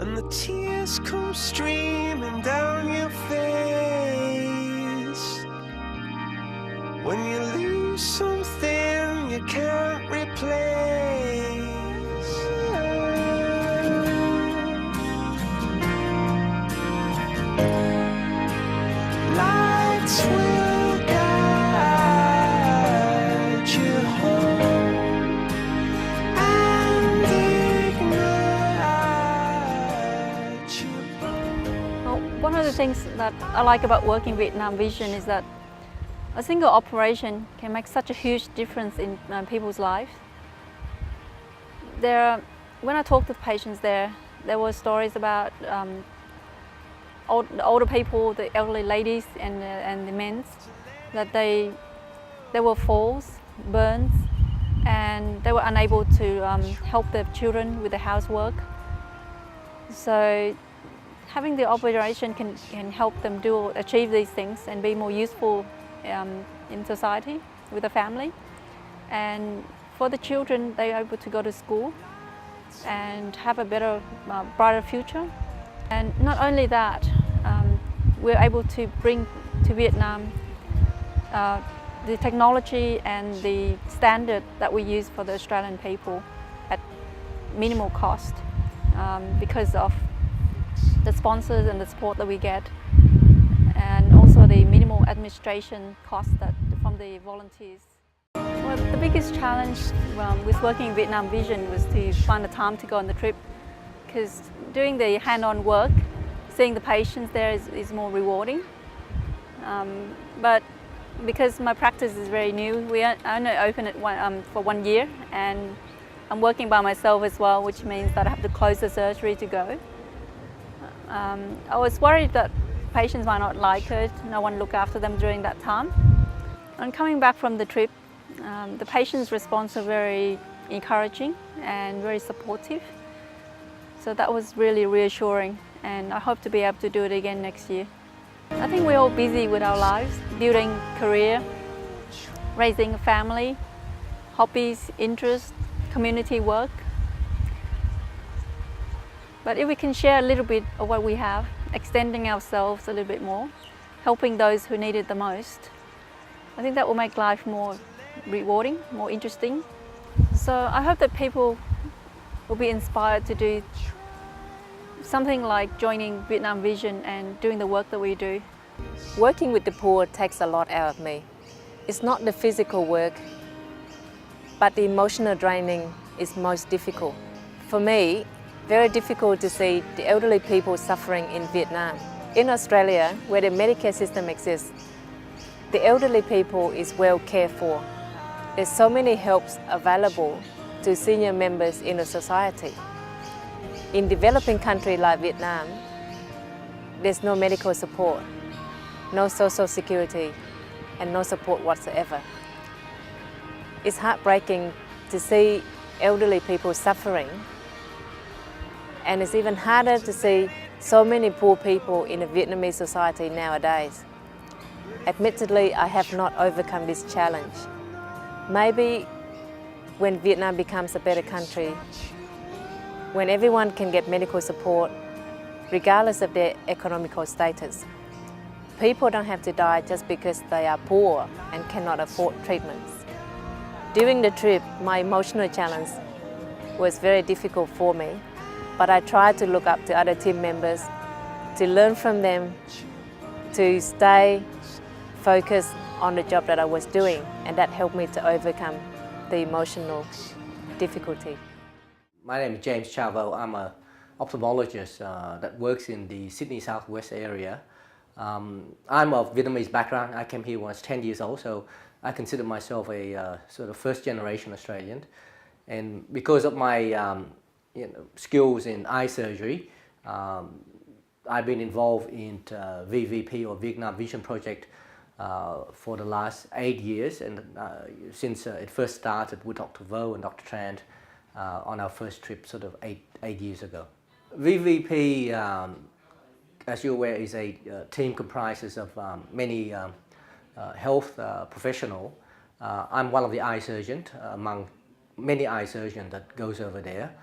and the tears come streaming down your face. When you lose something you can't replace. Lights will guide you home and ignite your bones. Well, one of the things that I like about working Vietnam Vision is that a single operation can make such a huge difference in people's lives. When I talked to the patients there were stories about the older people, the elderly ladies and the men, that there were falls, burns, and they were unable to help their children with the housework. So having the operation can help them achieve these things and be more useful in society with the family. And for the children, they are able to go to school and have a better, brighter future. And not only that, we're able to bring to Vietnam the technology and the standard that we use for the Australian people at minimal cost because of the sponsors and the support that we get, and also the minimal administration costs from the volunteers. Well, the biggest challenge with working in Vietnam Vision was to find the time to go on the trip, because doing the hand-on work, seeing the patients there is more rewarding. But because my practice is very new, we only open it for 1 year, and I'm working by myself as well, which means that I have to close the surgery to go. I was worried that patients might not like it, no one look after them during that time. And coming back from the trip, the patients' response are very encouraging and very supportive. So that was really reassuring, and I hope to be able to do it again next year. I think we're all busy with our lives, building career, raising a family, hobbies, interests, community work. But if we can share a little bit of what we have, extending ourselves a little bit more, helping those who need it the most, I think that will make life more rewarding, more interesting. So I hope that people will be inspired to do something like joining Vietnam Vision and doing the work that we do. Working with the poor takes a lot out of me. It's not the physical work, but the emotional draining is most difficult. For me, very difficult to see the elderly people suffering in Vietnam. In Australia, where the Medicare system exists, the elderly people is well cared for. There's so many helps available to senior members in a society. In developing countries like Vietnam, there's no medical support, no social security, and no support whatsoever. It's heartbreaking to see elderly people suffering, and it's even harder to see so many poor people in the Vietnamese society nowadays. Admittedly, I have not overcome this challenge. Maybe when Vietnam becomes a better country, when everyone can get medical support, regardless of their economical status, people don't have to die just because they are poor and cannot afford treatments. During the trip, my emotional challenge was very difficult for me, but I tried to look up to other team members, to learn from them, to stay focused on the job that I was doing, and that helped me to overcome the emotional difficulty. My name is James Chavo. I'm an ophthalmologist that works in the Sydney Southwest area. I'm of Vietnamese background. I came here when I was 10 years old, so I consider myself a sort of first-generation Australian. And because of my skills in eye surgery, I've been involved in VVP or Vietnam Vision Project for the last 8 years, and since it first started with Dr. Vo and Dr. Tran on our first trip sort of eight years ago. VVP, as you're aware, is a team comprises of many health professionals. I'm one of the eye surgeons among many eye surgeons that goes over there.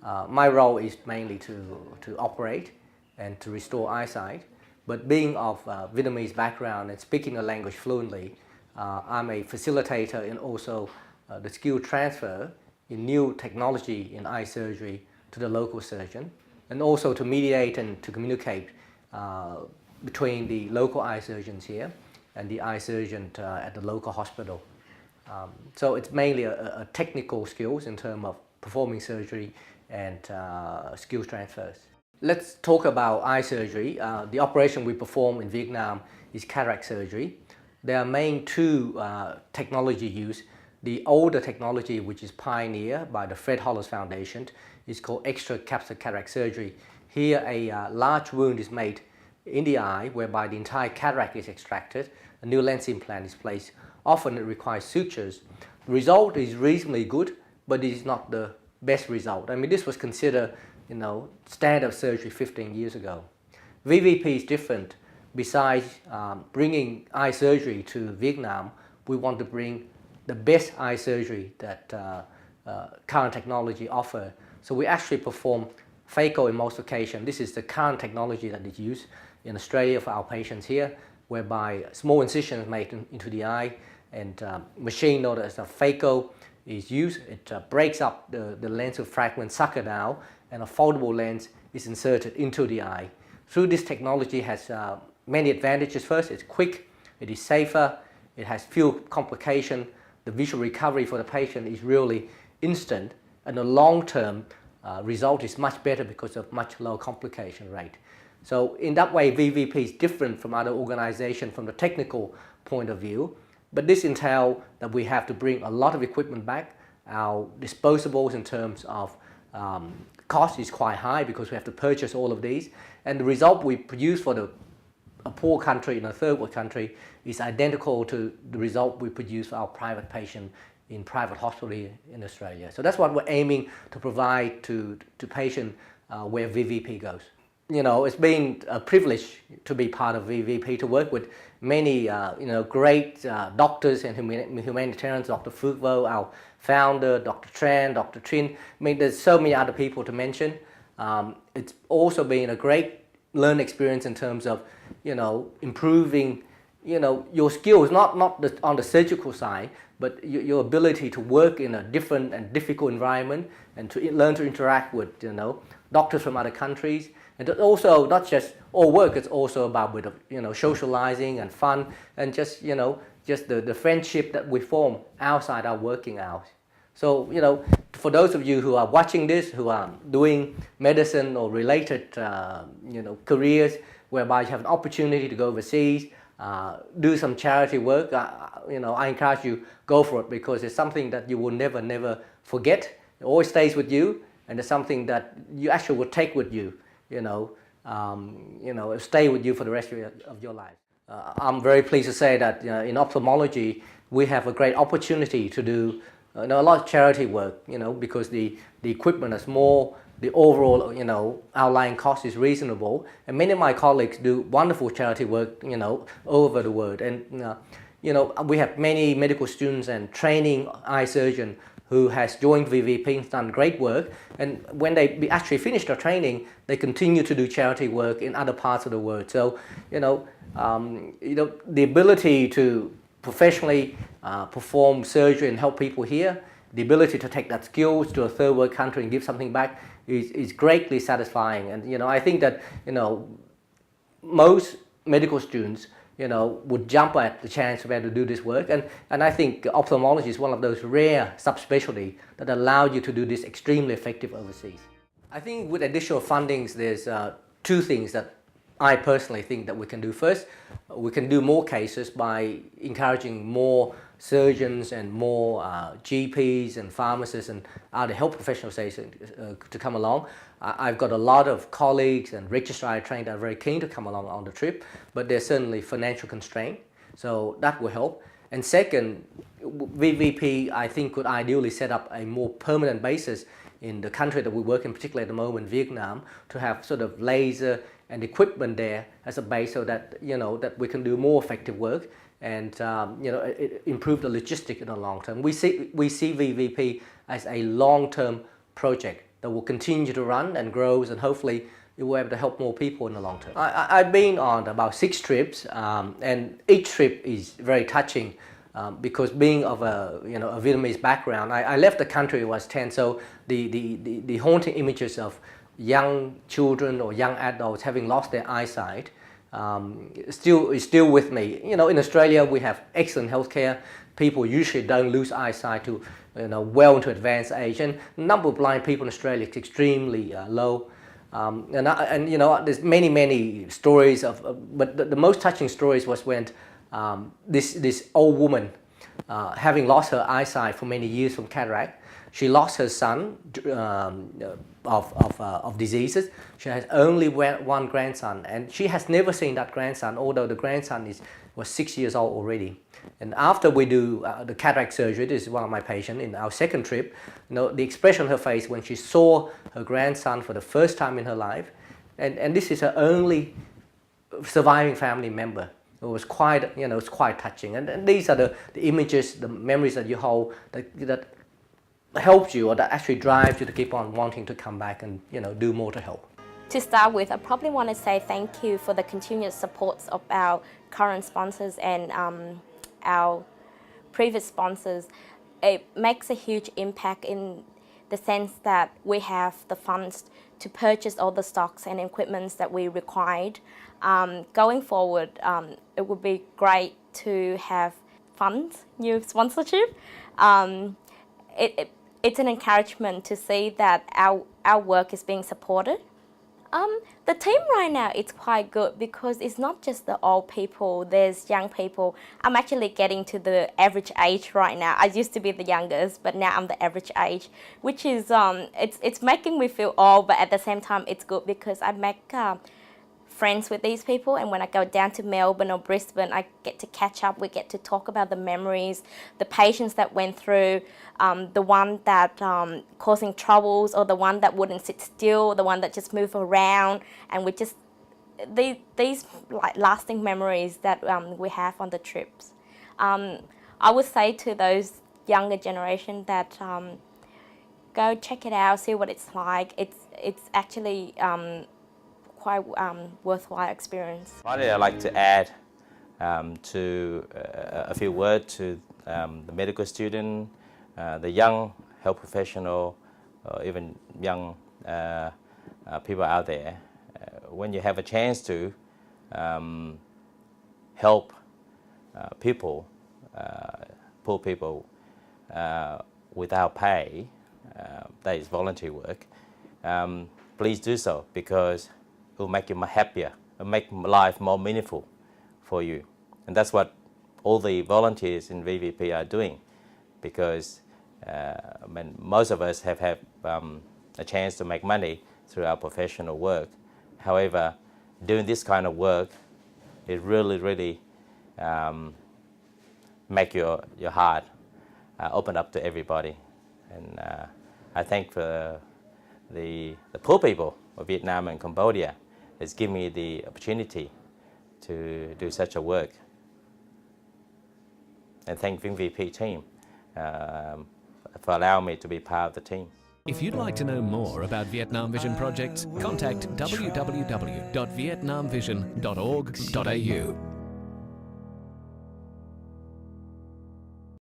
My role is mainly to operate and to restore eyesight. But being of Vietnamese background and speaking the language fluently, I'm a facilitator and also the skill transfer in new technology in eye surgery to the local surgeon, and also to mediate and to communicate between the local eye surgeons here and the eye surgeon at the local hospital. So it's mainly a technical skills in terms of performing surgery and skills transfers. Let's talk about eye surgery. The operation we perform in Vietnam is cataract surgery. There are main two technology used. The older technology, which is pioneered by the Fred Hollows Foundation, is called extracapsular cataract surgery. Here a large wound is made in the eye whereby the entire cataract is extracted. A new lens implant is placed. Often it requires sutures. The result is reasonably good, but it is not the best result. I mean, this was considered, standard surgery 15 years ago. VVP is different. Besides bringing eye surgery to Vietnam, we want to bring the best eye surgery that current technology offers. So we actually perform phaco in most occasions. This is the current technology that is used in Australia for our patients here, whereby small incisions made into the eye and machine known as a phaco is used. It breaks up the lens of fragment sucker down, and a foldable lens is inserted into the eye. Through this technology has many advantages. First, it's quick, it is safer, it has few complications. The visual recovery for the patient is really instant, and the long-term result is much better because of much lower complication rate. So in that way, VVP is different from other organizations from the technical point of view, but this entails that we have to bring a lot of equipment back. Our disposables in terms of cost is quite high because we have to purchase all of these, and the result we produce for a poor country in a third world country is identical to the result we produce for our private patient in private hospital in Australia. So that's what we're aiming to provide to patients where VVP goes. It's been a privilege to be part of VVP, to work with many great doctors and humanitarians, Dr. Phuc Vo, our founder, Dr. Tran, Dr. Trinh. I mean, there's so many other people to mention. It's also been a great learning experience in terms of, improving, your skills, not on the surgical side, but your ability to work in a different and difficult environment and to learn to interact with, doctors from other countries. And also not just all work, it's also about with socializing and fun and just the friendship that we form outside our working hours. So for those of you who are watching this, who are doing medicine or related careers, whereby you have an opportunity to go overseas, do some charity work, I encourage you, go for it, because it's something that you will never forget. It always stays with you, and it's something that you actually will take with you. Stay with you for the rest of your life. I'm very pleased to say that in ophthalmology we have a great opportunity to do a lot of charity work. Because the equipment is small, the overall outlying cost is reasonable, and many of my colleagues do wonderful charity work all over the world. And we have many medical students and training eye surgeons who has joined VVP and done great work, and when they actually finish their training, they continue to do charity work in other parts of the world. So the ability to professionally perform surgery and help people here, the ability to take that skills to a third world country and give something back is greatly satisfying. And I think that most medical students would jump at the chance to be able to do this work. And I think ophthalmology is one of those rare subspecialties that allow you to do this extremely effective overseas. I think with additional fundings, there's two things that I personally think that we can do. First, we can do more cases by encouraging more surgeons and more GPs and pharmacists and other health professionals to come along. I've got a lot of colleagues and registrars I trained that are very keen to come along on the trip, but there's certainly financial constraint, so that will help. And second, VVP I think could ideally set up a more permanent basis in the country that we work in, particularly at the moment, Vietnam, to have sort of laser and equipment there as a base, so that that we can do more effective work and improve the logistics in the long term. We see VVP as a long-term project. that will continue to run and grow, and hopefully it will be able to help more people in the long term. I've been on about 6 trips, and each trip is very touching. Because being of a Vietnamese background, I left the country when I was 10, so the haunting images of young children or young adults having lost their eyesight is still with me. In Australia we have excellent healthcare. People usually don't lose eyesight to well into advanced age, and the number of blind people in Australia is extremely low. There's many stories but the most touching stories was when this old woman, having lost her eyesight for many years from cataract, she lost her son of diseases. She has only one grandson, and she has never seen that grandson, although the grandson was 6 years old already. And after we do the cataract surgery, this is one of my patients in our second trip, the expression on her face when she saw her grandson for the first time in her life, and this is her only surviving family member. It was quite touching, and these are the images, the memories that you hold that helps you, or that actually drives you to keep on wanting to come back and do more to help. To start with, I probably want to say thank you for the continuous supports of our current sponsors and our previous sponsors. It makes a huge impact in the sense that we have the funds to purchase all the stocks and equipments that we required. Going forward, it would be great to have funds, new sponsorship. It's an encouragement to see that our work is being supported. The team right now is quite good because it's not just the old people, there's young people. I'm actually getting to the average age right now. I used to be the youngest, but now I'm the average age, which is, it's making me feel old, but at the same time it's good because I make friends with these people, and when I go down to Melbourne or Brisbane, I get to catch up, we get to talk about the memories, the patients that went through, the one that causing troubles, or the one that wouldn't sit still, the one that just moved around, and we just, these like lasting memories that we have on the trips. I would say to those younger generation that go check it out, see what it's like. It's actually quite worthwhile experience. Finally, I'd like to add a few words to the medical student, the young health professional, even young people out there. When you have a chance to help people, poor people, without pay, that is volunteer work, please do so, because it will make you happier, it will make life more meaningful for you. And that's what all the volunteers in VVP are doing, because most of us have had a chance to make money through our professional work. However, doing this kind of work, it really make your heart open up to everybody. And I thank for the poor people of Vietnam and Cambodia. It's given me the opportunity to do such a work. And thank VVP team for allowing me to be part of the team. If you'd like to know more about Vietnam Vision projects, contact www.vietnamvision.org.au.